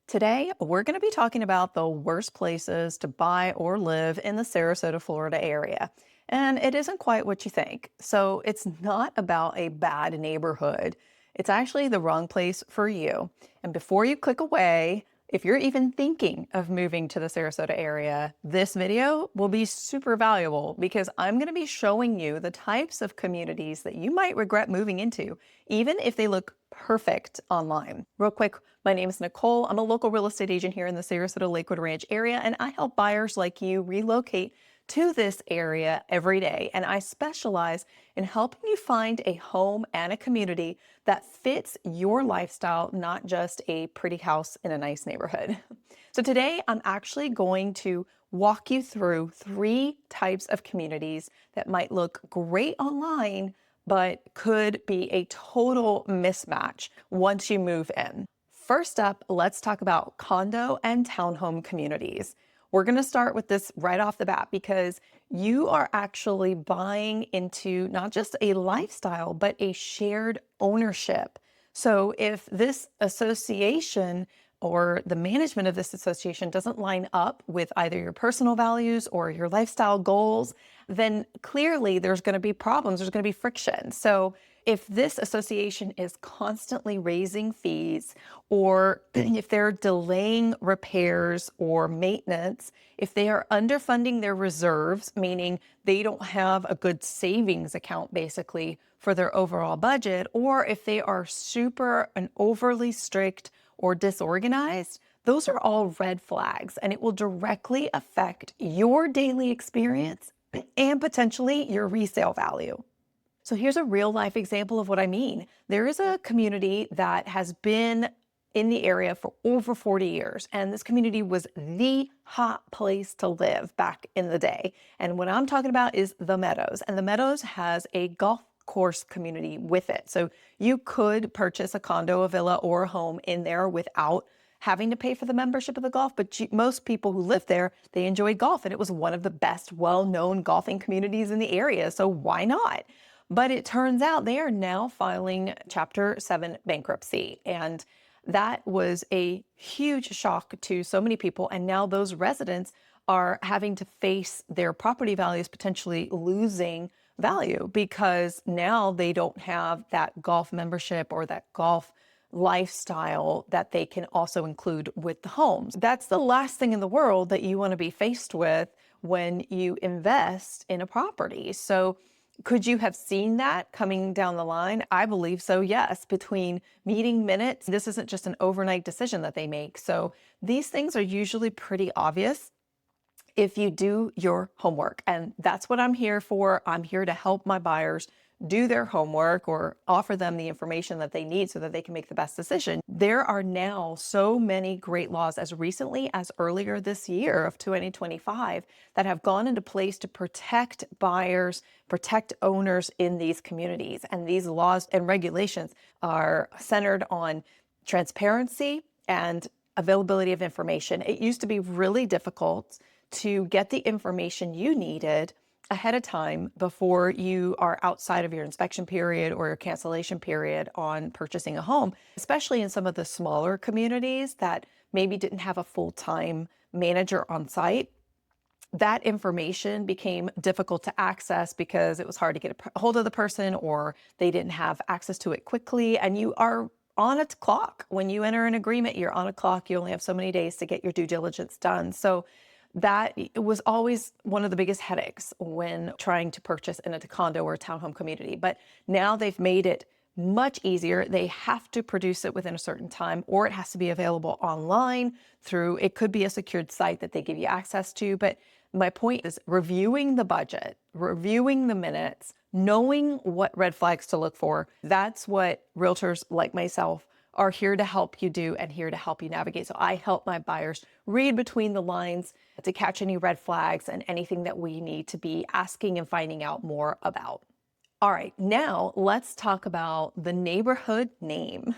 Today, we're going to be talking about the worst places to buy or live in the Sarasota, Florida area. And it isn't quite what you think. So it's not about a bad neighborhood. It's actually the wrong place for you. And before you click away, if you're even thinking of moving to the Sarasota area, this video will be super valuable because I'm going to be showing you the types of communities that you might regret moving into, even if they look perfect online. Real quick, my name is Nicole. I'm a local real estate agent here in the Sarasota Lakewood Ranch area, and I help buyers like you relocate to this area every day. And I specialize in helping you find a home and a community that fits your lifestyle, not just a pretty house in a nice neighborhood. So today I'm actually going to walk you through 3 types of communities that might look great online, but could be a total mismatch once you move in. First up, let's talk about condo and townhome communities. We're going to start with this right off the bat because you are actually buying into not just a lifestyle, but a shared ownership. So if this association or the management of this association doesn't line up with either your personal values or your lifestyle goals, then clearly there's going to be problems, there's going to be friction. So if this association is constantly raising fees, or if they're delaying repairs or maintenance, if they are underfunding their reserves, meaning they don't have a good savings account basically for their overall budget, or if they are super and overly strict or disorganized, those are all red flags, and it will directly affect your daily experience and potentially your resale value. So here's a real life example of what I mean. There is a community that has been in the area for over 40 years, and this community was the hot place to live back in the day. And what I'm talking about is the Meadows, and the Meadows has a golf course community with it. So you could purchase a condo, a villa, or a home in there without having to pay for the membership of the golf, but most people who live there, they enjoy golf, and it was one of the best well-known golfing communities in the area, so why not? But it turns out they are now filing Chapter 7 bankruptcy, and that was a huge shock to so many people, and now those residents are having to face their property values potentially losing value because now they don't have that golf membership or that golf lifestyle that they can also include with the homes. That's the last thing in the world that you want to be faced with when you invest in a property. So could you have seen that coming down the line? I believe so, yes. Between meeting minutes, this isn't just an overnight decision that they make. So these things are usually pretty obvious if you do your homework. And that's what I'm here for. I'm here to help my buyers do their homework or offer them the information that they need so that they can make the best decision. There are now so many great laws as recently as earlier this year of 2025 that have gone into place to protect buyers, protect owners in these communities. And these laws and regulations are centered on transparency and availability of information. It used to be really difficult to get the information you needed ahead of time before you are outside of your inspection period or your cancellation period on purchasing a home, especially in some of the smaller communities that maybe didn't have a full-time manager on site. That information became difficult to access because it was hard to get a hold of the person or they didn't have access to it quickly. And you are on a clock. When you enter an agreement, you're on a clock. You only have so many days to get your due diligence done. So that was always one of the biggest headaches when trying to purchase in a condo or a townhome community. But now they've made it much easier. They have to produce it within a certain time, or it has to be available online through, it could be a secured site that they give you access to. But my point is reviewing the budget, reviewing the minutes, knowing what red flags to look for. That's what realtors like myself are here to help you do and here to help you navigate. So I help my buyers read between the lines to catch any red flags and anything that we need to be asking and finding out more about. All right, now let's talk about the neighborhood name.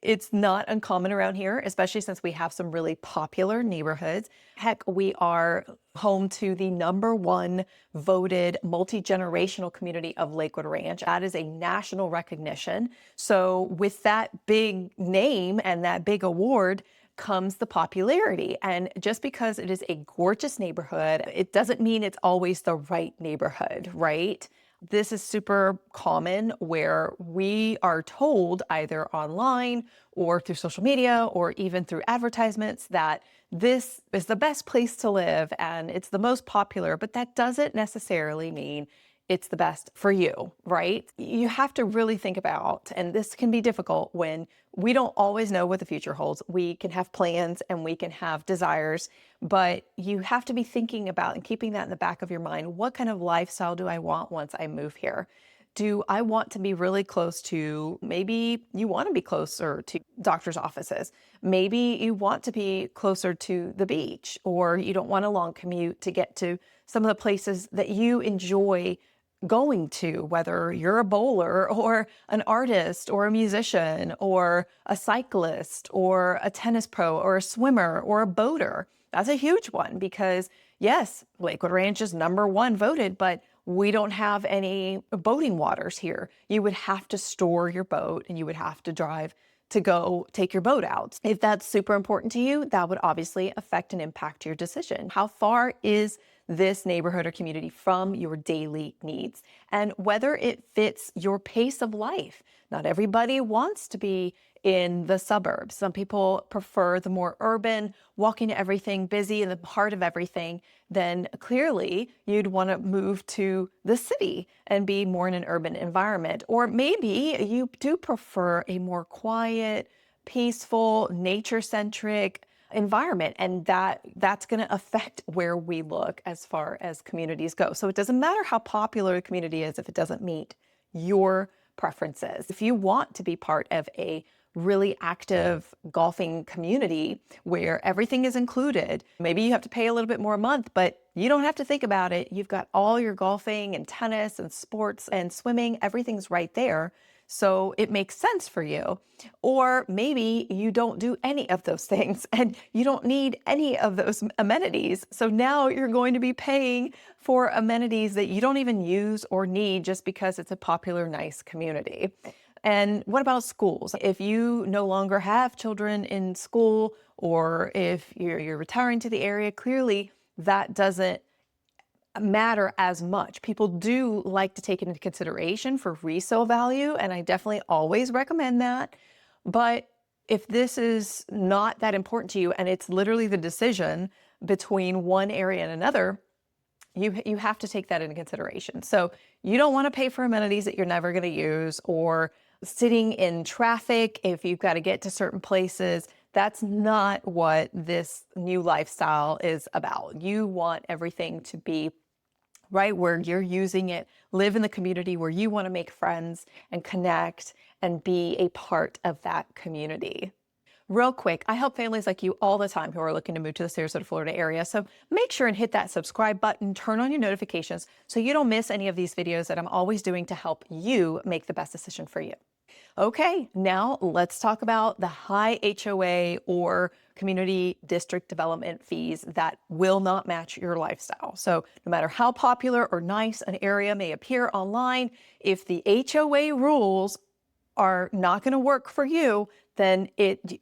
It's not uncommon around here, especially since we have some really popular neighborhoods. Heck, we are home to the #1 voted multi-generational community of Lakewood Ranch. That is a national recognition. So with that big name and that big award, comes the popularity. And just because it is a gorgeous neighborhood, it doesn't mean it's always the right neighborhood, right? This is super common where we are told either online or through social media or even through advertisements that this is the best place to live and it's the most popular, but that doesn't necessarily mean it's the best for you, right? You have to really think about, and this can be difficult when we don't always know what the future holds. We can have plans and we can have desires, but you have to be thinking about and keeping that in the back of your mind. What kind of lifestyle do I want once I move here? Do I want to be really close to, maybe you want to be closer to doctor's offices. Maybe you want to be closer to the beach, or you don't want a long commute to get to some of the places that you enjoy going to, whether you're a bowler or an artist or a musician or a cyclist or a tennis pro or a swimmer or a boater. That's a huge one because yes, Lakewood Ranch is #1 voted, but we don't have any boating waters here. You would have to store your boat and you would have to drive to go take your boat out. If that's super important to you, that would obviously affect and impact your decision. How far is this neighborhood or community from your daily needs and whether it fits your pace of life? Not everybody wants to be in the suburbs. Some people prefer the more urban, walking to everything, busy in the heart of everything. Then clearly you'd want to move to the city and be more in an urban environment. Or maybe you do prefer a more quiet, peaceful, nature-centric environment, and that's going to affect where we look as far as communities go. So it doesn't matter how popular a community is if it doesn't meet your preferences. If you want to be part of a really active golfing community where everything is included, maybe you have to pay a little bit more a month, but you don't have to think about it. You've got all your golfing and tennis and sports and swimming, everything's right there. So it makes sense for you. Or maybe you don't do any of those things and you don't need any of those amenities. So now you're going to be paying for amenities that you don't even use or need just because it's a popular, nice community. And what about schools? If you no longer have children in school, or if you're retiring to the area, clearly that doesn't matter as much. People do like to take it into consideration for resale value, and I definitely always recommend that. But if this is not that important to you and it's literally the decision between one area and another, you have to take that into consideration. So you don't want to pay for amenities that you're never going to use, or sitting in traffic if you've got to get to certain places. That's not what this new lifestyle is about. You want everything to be right where you're using it, live in the community where you want to make friends and connect and be a part of that community. Real quick, I help families like you all the time who are looking to move to the Sarasota, Florida area. So make sure and hit that subscribe button, turn on your notifications so you don't miss any of these videos that I'm always doing to help you make the best decision for you. Okay, now let's talk about the high HOA or community district development fees that will not match your lifestyle. So no matter how popular or nice an area may appear online, if the HOA rules are not going to work for you, then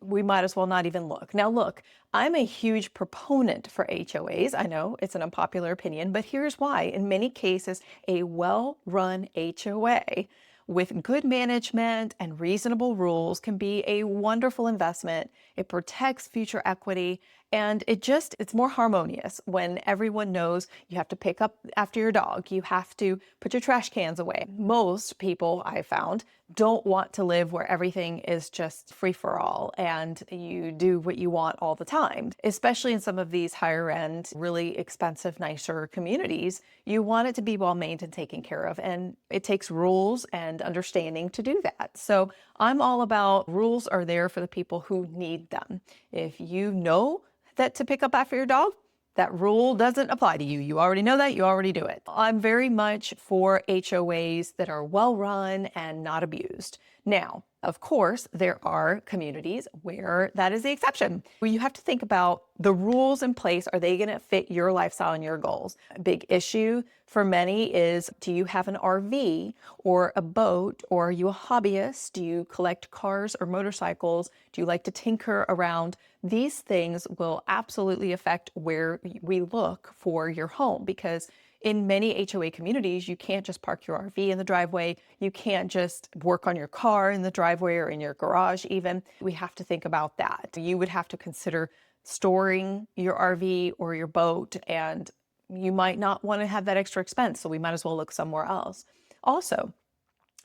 we might as well not even look. Now look, I'm a huge proponent for HOAs. I know it's an unpopular opinion, but here's why. In many cases, a well-run HOA with good management and reasonable rules can be a wonderful investment. It protects future equity, and it's more harmonious when everyone knows you have to pick up after your dog, you have to put your trash cans away. Most people, I found, don't want to live where everything is just free for all and you do what you want all the time. Especially in some of these higher end, really expensive, nicer communities, you want it to be well maintained and taken care of. And it takes rules and understanding to do that. So I'm all about rules are there for the people who need them. If you know that to pick up after your dog, that rule doesn't apply to you. You already know that, you already do it. I'm very much for HOAs that are well run and not abused. Now, of course, there are communities where that is the exception, where you have to think about the rules in place. Are they going to fit your lifestyle and your goals? A big issue for many is, do you have an RV or a boat, or are you a hobbyist? Do you collect cars or motorcycles? Do you like to tinker around? These things will absolutely affect where we look for your home, because in many HOA communities, you can't just park your RV in the driveway. You can't just work on your car in the driveway or in your garage even. We have to think about that. You would have to consider storing your RV or your boat, and you might not want to have that extra expense, so we might as well look somewhere else. Also,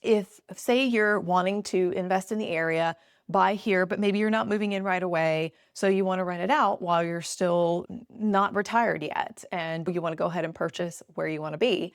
if say you're wanting to invest in the area, buy here, but maybe you're not moving in right away, so you want to rent it out while you're still not retired yet, and you want to go ahead and purchase where you want to be,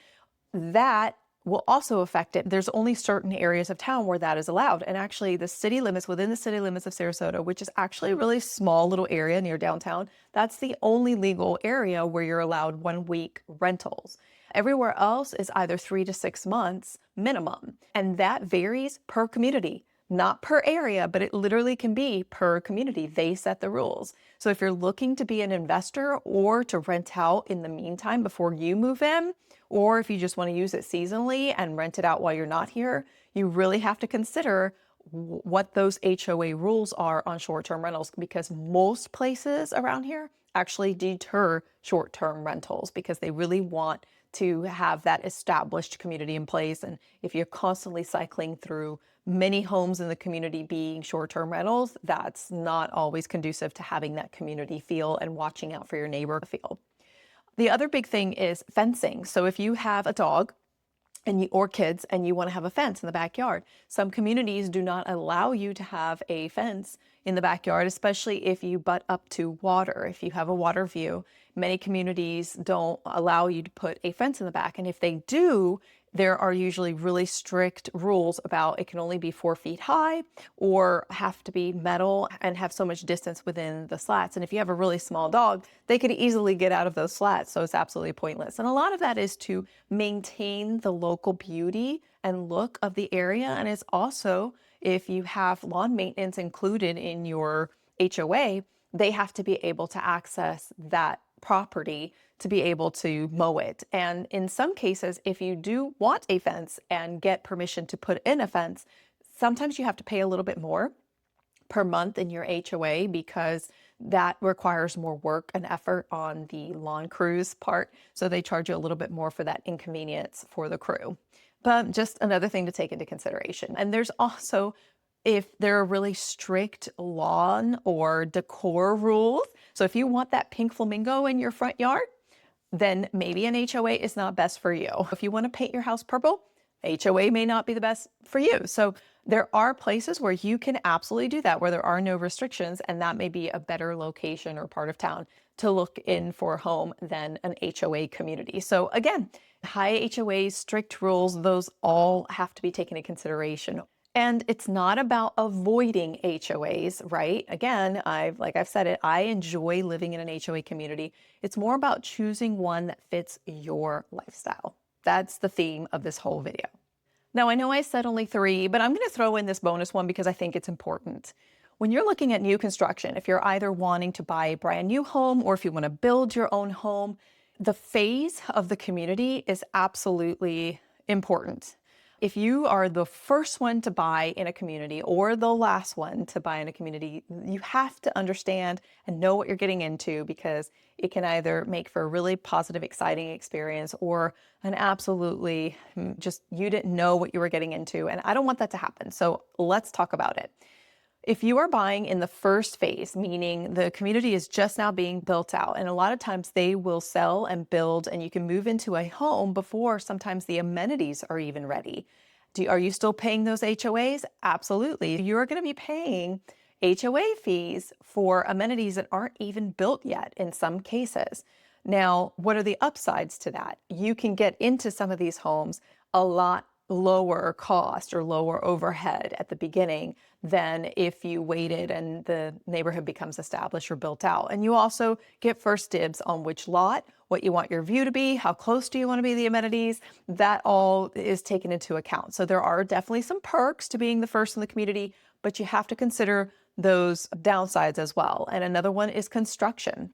that will also affect it. There's only certain areas of town where that is allowed. And actually the city limits, within the city limits of Sarasota, which is actually a really small little area near downtown, that's the only legal area where you're allowed 1 week rentals. Everywhere else is either 3 to 6 months minimum. And that varies per community, not per area, but it literally can be per community. They set the rules. So if you're looking to be an investor or to rent out in the meantime before you move in, or if you just want to use it seasonally and rent it out while you're not here, you really have to consider what those HOA rules are on short-term rentals, because most places around here actually deter short-term rentals because they really want to have that established community in place. And if you're constantly cycling through many homes in the community being short-term rentals, that's not always conducive to having that community feel and watching out for your neighbor feel. The other big thing is fencing. So if you have a dog or kids and you want to have a fence in the backyard, some communities do not allow you to have a fence in the backyard, especially if you butt up to water. If you have a water view, many communities don't allow you to put a fence in the back. And if they do, there are usually really strict rules about it can only be 4 feet high or have to be metal and have so much distance within the slats. And if you have a really small dog, they could easily get out of those slats. So it's absolutely pointless. And a lot of that is to maintain the local beauty and look of the area. And it's also, if you have lawn maintenance included in your HOA, they have to be able to access that property to be able to mow it. And in some cases, if you do want a fence and get permission to put in a fence, sometimes you have to pay a little bit more per month in your HOA because that requires more work and effort on the lawn crew's part. So they charge you a little bit more for that inconvenience for the crew. But just another thing to take into consideration. And there's also, if there are really strict lawn or decor rules. So if you want that pink flamingo in your front yard, then maybe an HOA is not best for you. If you want to paint your house purple, HOA may not be the best for you. So there are places where you can absolutely do that, where there are no restrictions, and that may be a better location or part of town to look in for a home than an HOA community. So again, high HOAs, strict rules, those all have to be taken into consideration. And it's not about avoiding HOAs, right? Again, like I've said it, I enjoy living in an HOA community. It's more about choosing one that fits your lifestyle. That's the theme of this whole video. Now, I know I said only 3, but I'm going to throw in this bonus one because I think it's important. When you're looking at new construction, if you're either wanting to buy a brand new home or if you want to build your own home, the phase of the community is absolutely important. If you are the first one to buy in a community or the last one to buy in a community, you have to understand and know what you're getting into, because it can either make for a really positive, exciting experience or an absolutely just you didn't know what you were getting into. And I don't want that to happen. So let's talk about it. If you are buying in the first phase, meaning the community is just now being built out, and a lot of times they will sell and build and you can move into a home before sometimes the amenities are even ready. Are you still paying those HOAs? Absolutely. You're going to be paying HOA fees for amenities that aren't even built yet in some cases. Now, what are the upsides to that? You can get into some of these homes a lot lower cost or lower overhead at the beginning than if you waited and the neighborhood becomes established or built out. And you also get first dibs on which lot what you want your view to be, how close do you want to be to the amenities. That all is taken into account. So there are definitely some perks to being the first in the community, but you have to consider those downsides as well. And another one is construction.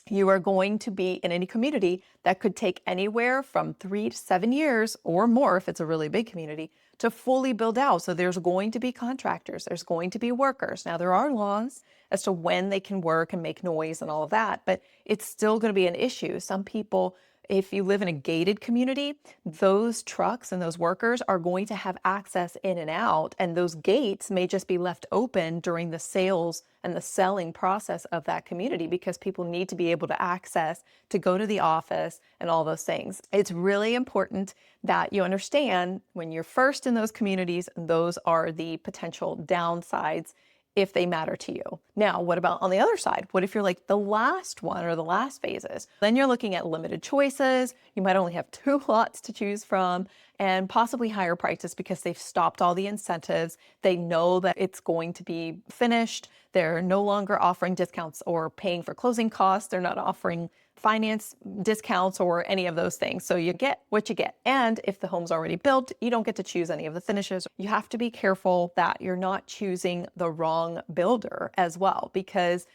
You are going to be in any community that could take anywhere from 3 to 7 years or more, if it's a really big community, to fully build out. So there's going to be contractors, there's going to be workers. Now, there are laws as to when they can work and make noise and all of that, but it's still going to be an issue. Some people, if you live in a gated community, those trucks and those workers are going to have access in and out, and those gates may just be left open during the sales and the selling process of that community because people need to be able to access to go to the office and all those things. It's really important that you understand when you're first in those communities, those are the potential downsides if they matter to you. Now, what about on the other side? What if you're like the last one or the last phases? Then you're looking at limited choices. You might only have 2 lots to choose from and possibly higher prices because they've stopped all the incentives. They know that it's going to be finished. They're no longer offering discounts or paying for closing costs. They're not offering finance discounts or any of those things. So you get what you get. And if the home's already built, you don't get to choose any of the finishes. You have to be careful that you're not choosing the wrong builder as well, because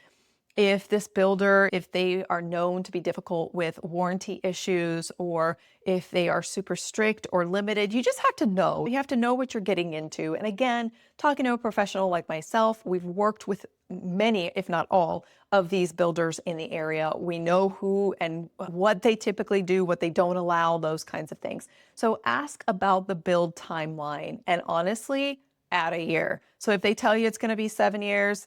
if this builder, if they are known to be difficult with warranty issues, or if they are super strict or limited, you just have to know. You have to know what you're getting into. And again, talking to a professional like myself, we've worked with many, if not all, of these builders in the area. We know who and what they typically do, what they don't allow, those kinds of things. So ask about the build timeline and honestly, add a year. So if they tell you it's going to be 7 years,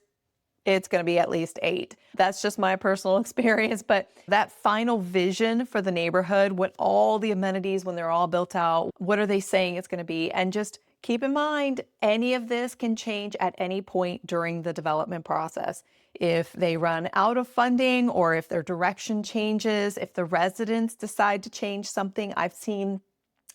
it's going to be at least 8. That's just my personal experience. But that final vision for the neighborhood, what all the amenities, when they're all built out, what are they saying it's going to be? And just keep in mind, any of this can change at any point during the development process. If they run out of funding or if their direction changes, if the residents decide to change something. I've seen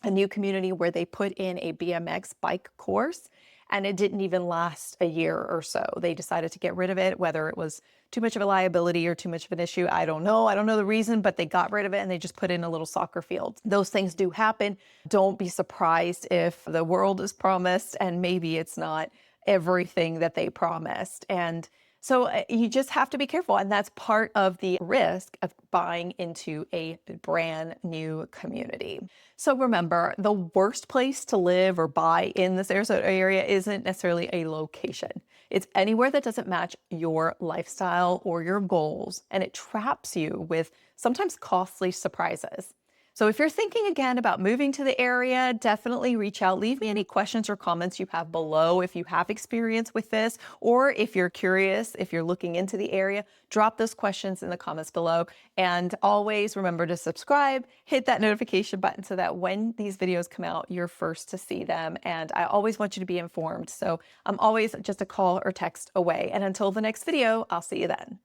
a new community where they put in a BMX bike course and it didn't even last a year or so. They decided to get rid of it, whether it was too much of a liability or too much of an issue. I don't know. I don't know the reason, but they got rid of it and they just put in a little soccer field. Those things do happen. Don't be surprised if the world is promised and maybe it's not everything that they promised. And so you just have to be careful. And that's part of the risk of buying into a brand new community. So remember, the worst place to live or buy in the Sarasota area isn't necessarily a location. It's anywhere that doesn't match your lifestyle or your goals, and it traps you with sometimes costly surprises. So if you're thinking again about moving to the area, definitely reach out. Leave me any questions or comments you have below if you have experience with this, or if you're curious, if you're looking into the area, drop those questions in the comments below. And always remember to subscribe, hit that notification button so that when these videos come out, you're first to see them. And I always want you to be informed. So I'm always just a call or text away. And until the next video, I'll see you then.